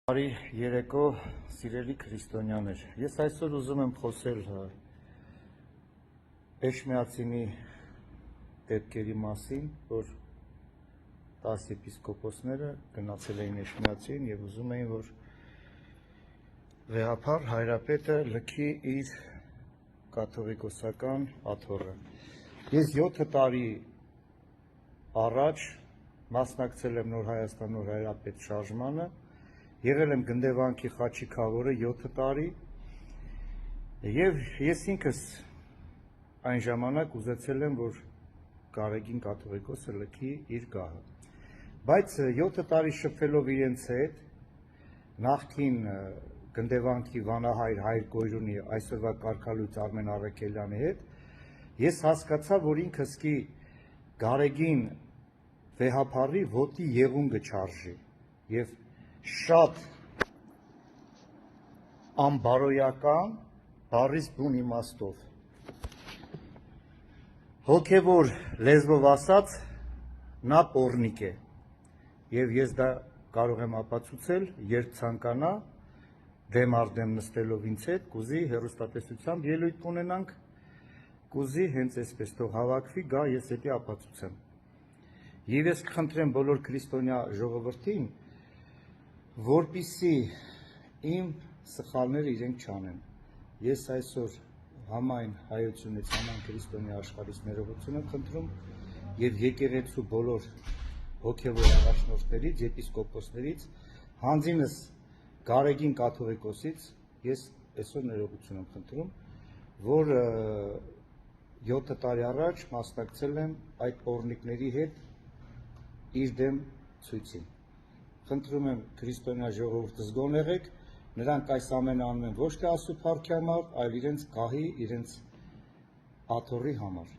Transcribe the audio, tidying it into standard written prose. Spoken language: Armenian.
Բարի երեկո, սիրելի քրիստոնյաներ, ես այսօր ուզում եմ խոսել Էջմիածինի դեպքերի մասին, որ 10 եպիսկոպոսները գնացել էին Էջմիածին և ուզում էին, որ վեհափառ հայրապետը լքի իր կաթողիկոսական աթոռը։ Ես 7 տարի առաջ մասնակցել եմ Նոր Հայաստան Նոր Հայրապետ շարժմանը, եղել եմ Գնդեվանքի Խաչի քավորը 7 տարի և ես ինքս այն ժամանակ ուզեցել եմ, որ Գարեգին կաթողիկոսը լքի իր գահը, բայց 7 տարի շփվելով իրենց հետ, նախկին Գնդեվանքի վանահայր Հայր Գոյրունի, այսօրվա կարգալույծ Արմեն Առաքելյանի հետ, ես հասկացա, որ ինքս կի Գարեգին վեհափառի ոտի եղունգը չարժի և շատ անբարոյական, բառից բուն իմաստով, հոգևոր լեզվով ասած, նա պոռնիկ է և ես դա կարող եմ ապացուցել, երբ ցանկանա դեմ առ դեմ նստելով ինձ հետ, կուզի հեռուստատեսությամբ ելույթ կունենանք, կուզի հենց այսպես թող հավաքվի, գա ես էդի ապացուցեմ։ Եվ ես կխնդրեմ բոլոր քրիստոնյա ժողովրդին, որպեսզի իմ սխալները իրենք չանեն։ Ես այսօր համայն հայությունից, համայն քրիստոնյա աշխարհից ներողություն եմ խնդրում և եկեղեցու բոլոր հոգևոր առաջնորդներից, եպիսկոպոսներից, հանձինս Գարեգին կաթողիկոսից ես այսօր ներողություն եմ խնդրում, որ 7 տարի առաջ մասնակցել եմ այդ պոռնիկների հետ իր դեմ ցույցին։ Խնդրում եմ քրիստոնյա ժողովուրդը զգոն եղեք, նրանք այս ամենը անում են ոչ թե Աստծո փառքի համար, այլ իրենց գահի, իրենց աթոռի համար։